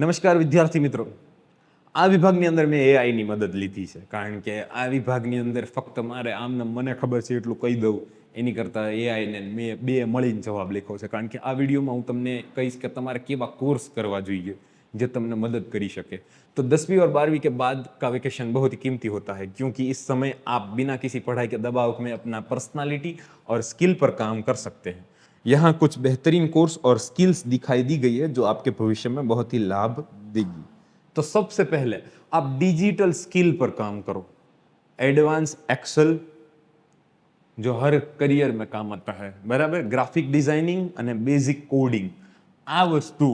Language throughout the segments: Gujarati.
નમસ્કાર વિદ્યાર્થી મિત્રો, આ વિભાગની અંદર મેં એઆઈની મદદ લીધી છે, કારણ કે આ વિભાગની અંદર ફક્ત મારે આમને મને ખબર છે એટલું કહી દઉં એની કરતાં એઆઈને મેં બે મળીને જવાબ લખ્યો છે। કારણ કે આ વિડીયોમાં હું તમને કહીશ કે તમારે કેવા કોર્સ કરવા જોઈએ जो તમને मदद કરી શકે। तो 10वीं और 12वीं के बाद का वेकेशन बहुत ही कीमती होता है, क्योंकि इस समय आप बिना किसी पढ़ाई के दबाव में अपना पर्सनालिटी और स्किल पर काम कर सकते हैं। यहाँ कुछ बेहतरीन कोर्स और स्किल्स दिखाई दी गई है जो आपके भविष्य में बहुत ही लाभ देगी। तो सबसे पहले आप डिजिटल स्किल पर काम करो। एडवांस एक्सेल जो हर करियर में काम आता है, बराबर। ग्राफिक डिजाइनिंग અને બેઝિક કોડિંગ, આ વસ્તુ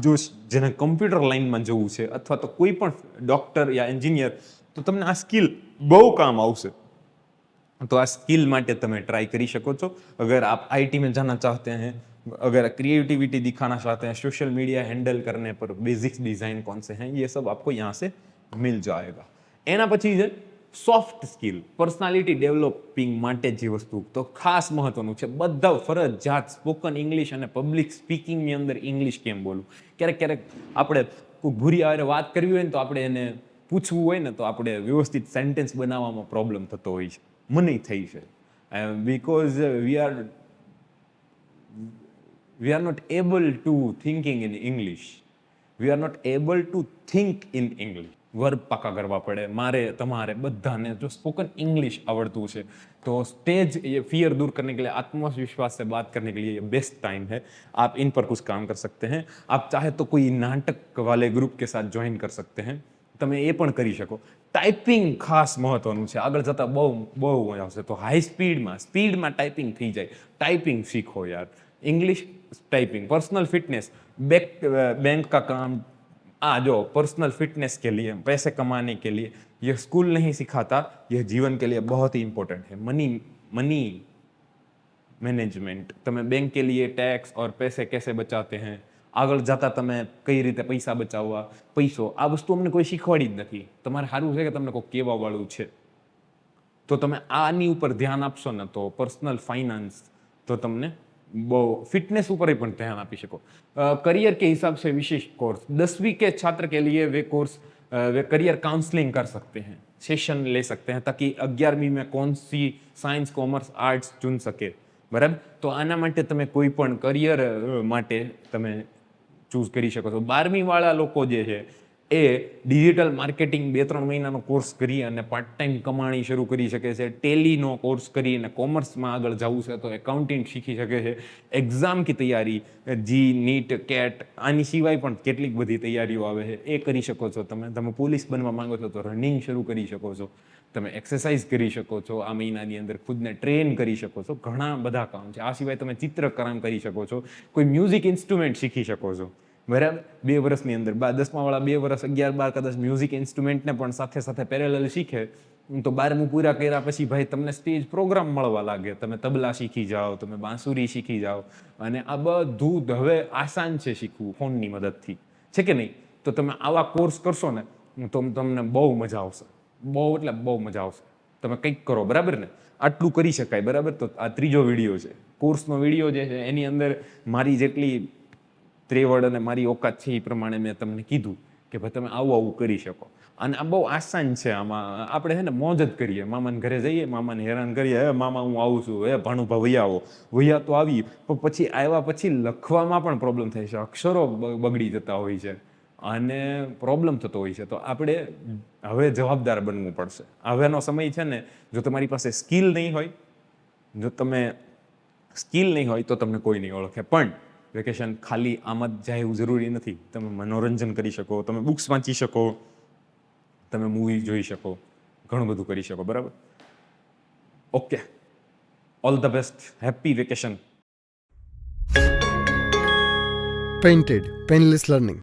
જો જેને કમ્પ્યુટર લાઈનમાં જવું છે અથવા તો કોઈ પણ ડોક્ટર યા એન્જિનિયર, તો તમને આ સ્કિલ બહુ કામ આવશે। तो आ स्किल माटे तमे ट्राई करी सको छो। अगर आप आईटी में जाना चाहते हैं, अगर क्रिएटिविटी दिखाना चाहते हैं, सोशल मीडिया हैंडल करने पर बेसिक्स डिजाइन कौन से हैं, ये सब आपको यहाँ से मिल जाएगा। एना पछी है सॉफ्ट स्किल, पर्सनालिटी डेवलपिंग माटे जी वस्तु तो खास महत्वनुं छे। बधा फरजियात स्पोकन इंग्लिश अने पब्लिक स्पीकिंग ની અંદર इंग्लिश केम बोलવું। क्यारेक क्यारेक આપણે કોઈ ભૂરી હારે વાત કરવી હોય ને, તો આપણે એને પૂછવું હોય ને, તો આપણે વ્યવસ્થિત સેન્ટેન્સ બનાવવામાં પ્રોબ્લેમ થતો હોય છે। મને થઈ છે, because we are not able to thinking in English, we are not able to think in English। Verb પાકા કરવા પડે મારે તમારે બધાને। જો સ્पोकन इंग्लिश आवड़तू है तो स्टेज ये फियर दूर करने के लिए, आत्मविश्वास से बात करने के लिए ये बेस्ट टाइम है। आप इन पर कुछ काम कर सकते हैं। आप चाहे तो कोई नाटक वाले ग्रुप के साथ ज्वाइन कर सकते हैं, તમે એ પણ કરી શકો। ટાઈપિંગ ખાસ મહત્વનું છે, આગળ જતા બહુ મજા આવશે। તો હાઈ સ્પીડમાં ટાઈપિંગ થઈ જાય, ટાઈપિંગ શીખો યાર। English typing, personal fitness, bank का काम। जो पर्सनल फिटनेस के लिए, पैसे कमाने के लिए यह स्कूल नहीं सिखाता, यह जीवन के लिए बहुत ही इंपॉर्टेंट है। मनी मैनेजमेंट, तमें बैंक के लिए टैक्स और पैसे कैसे बचाते हैं, આગળ જતા તમે કઈ રીતે પૈસા બચાવવા, પૈસો, આ વસ્તુ અમને કોઈ શીખવાડી જ નથી। તમારે સારું છે કે તમને કોઈ કહેવાવાળું છે, તો તમે આની ઉપર ધ્યાન આપશો ને, તો પર્સનલ फाइनेंस, तो તમને બહુ फिटनेस ऊपर પણ ધ્યાન આપી શકો। करियर के हिसाब से विशेष कोर्स, 10वीं के छात्र के लिए वे कोर्स वे करियर काउंसलिंग कर सकते हैं, सेशन ले सकते हैं, ताकि 11वीं में कौन सी साइंस, कॉमर्स, आर्ट्स चुन सके, बराबर। तो આના માટે તમે કોઈ પણ કરિયર માટે તમે ચૂઝ કરી શકો છો। 12મી વાળા લોકો જે છે એ ડિજિટલ માર્કેટિંગ 2-3 મહિનાનો કોર્સ કરી અને પાર્ટ ટાઈમ કમાણી શરૂ કરી શકે છે। ટેલીનો કોર્સ કરીને કોમર્સમાં આગળ જવું છે તો એકાઉન્ટિંગ શીખી શકે છે। એક્ઝામ કી તૈયારી, જી, નીટ, કેટ, આની સિવાય પણ કેટલીક બધી તૈયારીઓ આવે છે, એ કરી શકો છો તમે પોલીસ બનવા માંગો છો તો રનિંગ શરૂ કરી શકો છો, તમે એક્સરસાઇઝ કરી શકો છો, આ મહિનાની અંદર ખુદને ટ્રેન કરી શકો છો। ઘણા બધા કામ છે। આ સિવાય તમે ચિત્રકામ કરી શકો છો, કોઈ મ્યુઝિક ઇન્સ્ટ્રુમેન્ટ શીખી શકો છો, બરાબર। 2 વર્ષની અંદર 10મા વાળા 2 વર્ષ 11-12 કદાચ મ્યુઝિક ઇન્સ્ટ્રુમેન્ટને પણ સાથે સાથે પેરેલલ શીખે, તો 12મું પૂરા કર્યા પછી ભાઈ તમને સ્ટેજ પ્રોગ્રામ મળવા લાગે, તમે તબલા શીખી જાઓ, તમે બાંસુરી શીખી જાઓ, અને આ બધું હવે આસાન છે શીખવું ફોનની મદદથી, છે કે નહીં? તો તમે આવા કોર્સ કરશો ને તો તમને બહુ મજા આવશે, બહુ એટલે બહુ મજા આવશે। તમે કંઈક કરો, બરાબર ને? આટલું કરી શકાય, બરાબર। તો આ ત્રીજો વિડીયો છે, કોર્સનો વિડીયો જે છે એની અંદર મારી જેટલી ત્રેવડ અને મારી ઓકાત છે એ પ્રમાણે મેં તમને કીધું કે ભાઈ તમે આવું કરી શકો। અને આ બહુ આસાન છે। આમાં આપણે છે ને મોજ જ કરીએ, મામાને ઘરે જઈએ, મામાને હેરાન કરીએ, હે મામા હું આવું છું, હે ભાણુભા વૈયા તો આવી, પણ પછી આવ્યા પછી લખવામાં પણ પ્રોબ્લેમ થાય છે, અક્ષરો બગડી જતા હોય છે અને પ્રોબ્લેમ થતો હોય છે। તો આપણે હવે જવાબદાર બનવું પડશે। હવેનો સમય છે ને, જો તમારી પાસે સ્કિલ નહીં હોય, જો તમે સ્કિલ નહીં હોય તો તમને કોઈ નહીં ઓળખે। પણ વેકેશન ખાલી આમ જ જાય એવું જરૂરી નથી। તમે મનોરંજન કરી શકો, તમે બુક્સ વાંચી શકો, તમે મૂવી જોઈ શકો, ઘણું બધું કરી શકો, બરાબર। Okay, all the best, happy vacation. Painted Painless Learning.